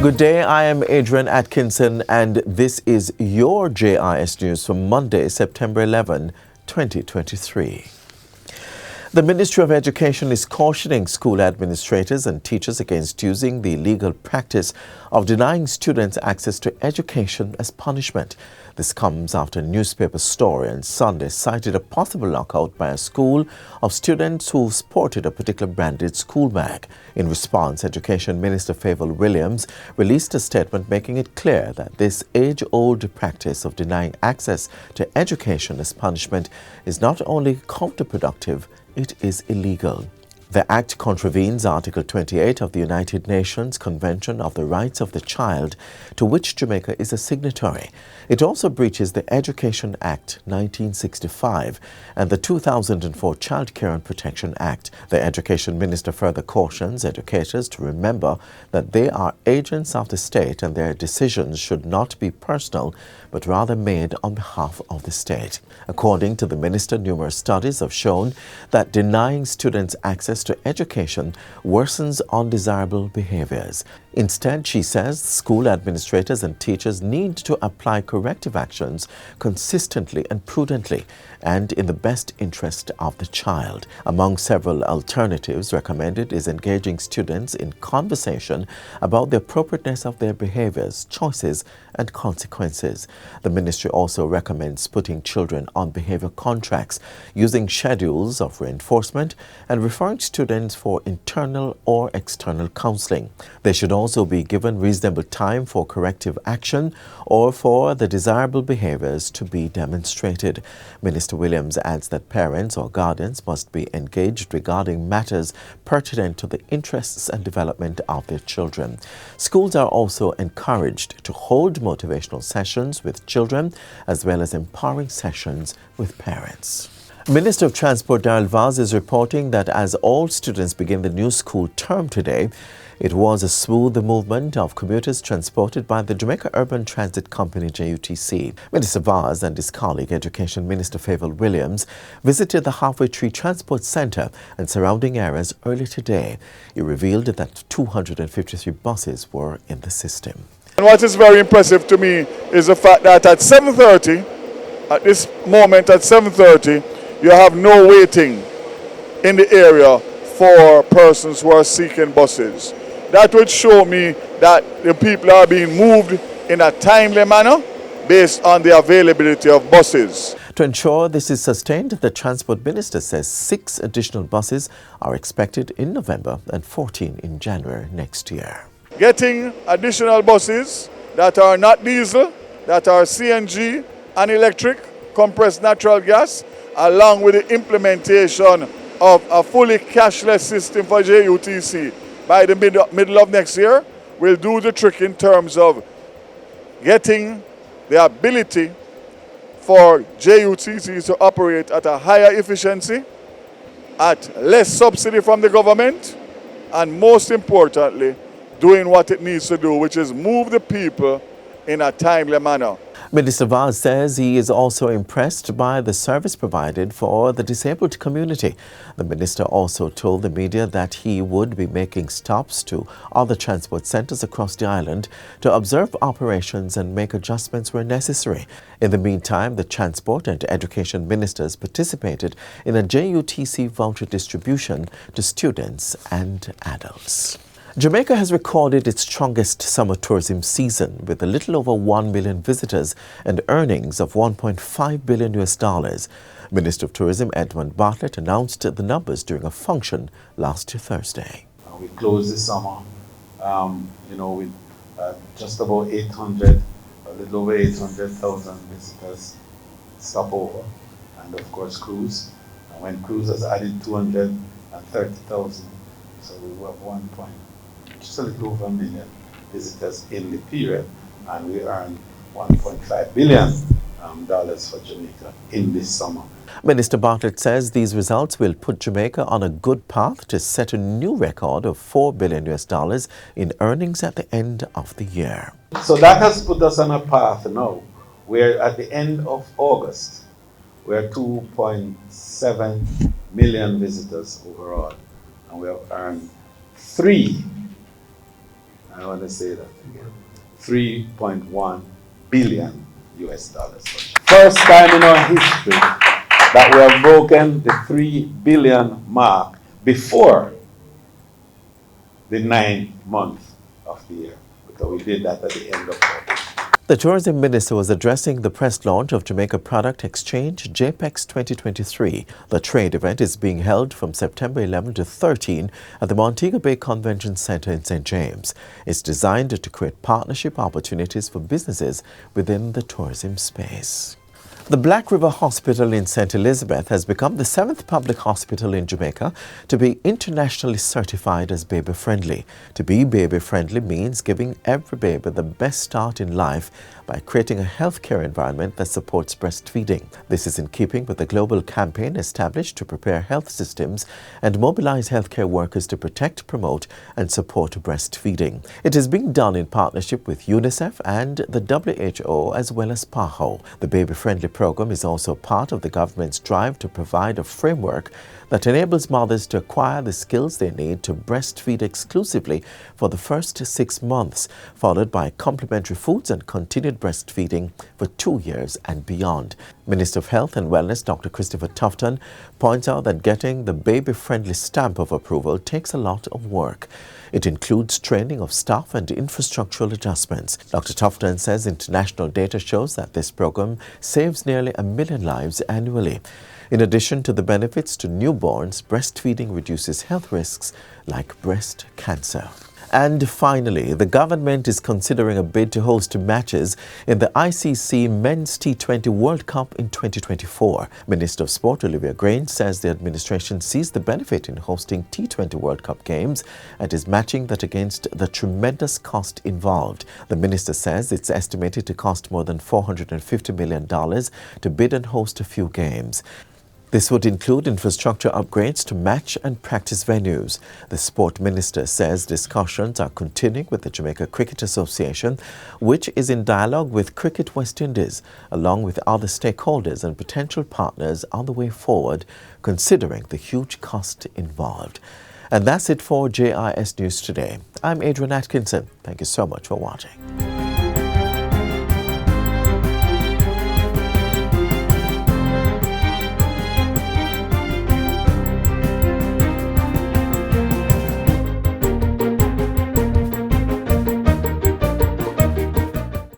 Good day, I am Adrian Atkinson and this is your JIS News for Monday, September 11, 2023. The Ministry of Education is cautioning school administrators and teachers against using the illegal practice of denying students access to education as punishment. This comes after a newspaper story on Sunday cited a possible lockout by a school of students who sported a particular branded school bag. In response, Education Minister Favour Williams released a statement making it clear that this age-old practice of denying access to education as punishment is not only counterproductive, it is illegal. The Act contravenes Article 28 of the United Nations Convention of the Rights of the Child, to which Jamaica is a signatory. It also breaches the Education Act 1965 and the 2004 Child Care and Protection Act. The Education Minister further cautions educators to remember that they are agents of the state and their decisions should not be personal, but rather made on behalf of the state. According to the minister, numerous studies have shown that denying students access to education worsens undesirable behaviors. Instead, she says school administrators and teachers need to apply corrective actions consistently and prudently and in the best interest of the child. Among several alternatives recommended is engaging students in conversation about the appropriateness of their behaviors, choices, and consequences. The ministry also recommends putting children on behavior contracts, using schedules of reinforcement, and referring students for internal or external counseling. They should also be given reasonable time for corrective action or for the desirable behaviors to be demonstrated. Minister Williams adds that parents or guardians must be engaged regarding matters pertinent to the interests and development of their children. Schools are also encouraged to hold motivational sessions with children as well as empowering sessions with parents. Minister of Transport Darrell Vaz is reporting that as all students begin the new school term today, it was a smooth movement of commuters transported by the Jamaica Urban Transit Company JUTC. Minister Vaz and his colleague, Education Minister Favour Williams, visited the Halfway Tree Transport Centre and surrounding areas early today. He revealed that 253 buses were in the system. And what is very impressive to me is the fact that at 7:30, at this moment at 7:30, you have no waiting in the area for persons who are seeking buses. That would show me that the people are being moved in a timely manner based on the availability of buses. To ensure this is sustained, the Transport Minister says 6 additional buses are expected in November and 14 in January next year. Getting additional buses that are not diesel, that are CNG and electric, compressed natural gas, along with the implementation of a fully cashless system for JUTC by the middle of next year will do the trick in terms of getting the ability for JUTC to operate at a higher efficiency, at less subsidy from the government, and most importantly, doing what it needs to do, which is move the people in a timely manner. Minister Vaz says he is also impressed by the service provided for the disabled community. The minister also told the media that he would be making stops to other transport centres across the island to observe operations and make adjustments where necessary. In the meantime, the Transport and Education Ministers participated in a JUTC voucher distribution to students and adults. Jamaica has recorded its strongest summer tourism season with a little over 1 million visitors and earnings of $1.5 billion. Minister of Tourism Edmund Bartlett announced the numbers during a function last Thursday. We closed the summer, with just about 800, a little over 800,000 visitors stop over, and of course cruise. And when cruise has added 230,000, so we were just a little over 1 million visitors in the period, and we earned $1.5 billion for Jamaica in this summer. Minister Bartlett says these results will put Jamaica on a good path to set a new record of $4 billion in earnings at the end of the year. So that has put us on a path now where at the end of August, we're 2.7 million visitors overall, and we have earned $3 I want to say that again. $3.1 billion US dollars. First time in our history that we have broken the 3 billion mark before the 9th month of the year, because we did that at the end of August. The Tourism Minister was addressing the press launch of Jamaica Product Exchange JPEX 2023. The trade event is being held from September 11 to 13 at the Montego Bay Convention Centre in St. James. It's designed to create partnership opportunities for businesses within the tourism space. The Black River Hospital in St. Elizabeth has become the 7th public hospital in Jamaica to be internationally certified as baby-friendly. To be baby-friendly means giving every baby the best start in life by creating a healthcare environment that supports breastfeeding. This is in keeping with the global campaign established to prepare health systems and mobilize healthcare workers to protect, promote, and support breastfeeding. It is being done in partnership with UNICEF and the WHO as well as PAHO. The baby-friendly program is also part of the government's drive to provide a framework that enables mothers to acquire the skills they need to breastfeed exclusively for the first 6 months, followed by complementary foods and continued breastfeeding for 2 years and beyond. Minister of Health and Wellness Dr. Christopher Tufton points out that getting the baby-friendly stamp of approval takes a lot of work. It includes training of staff and infrastructural adjustments. Dr. Tufton says international data shows that this program saves nearly 1 million lives annually. In addition to the benefits to newborns, breastfeeding reduces health risks like breast cancer. And finally, the government is considering a bid to host matches in the ICC Men's T20 World Cup in 2024. Minister of Sport Olivia Grange says the administration sees the benefit in hosting T20 World Cup games and is matching that against the tremendous cost involved. The minister says it's estimated to cost more than $450 million to bid and host a few games. This would include infrastructure upgrades to match and practice venues. The sport minister says discussions are continuing with the Jamaica Cricket Association, which is in dialogue with Cricket West Indies, along with other stakeholders and potential partners on the way forward, considering the huge cost involved. And that's it for JIS News Today. I'm Adrian Atkinson. Thank you so much for watching.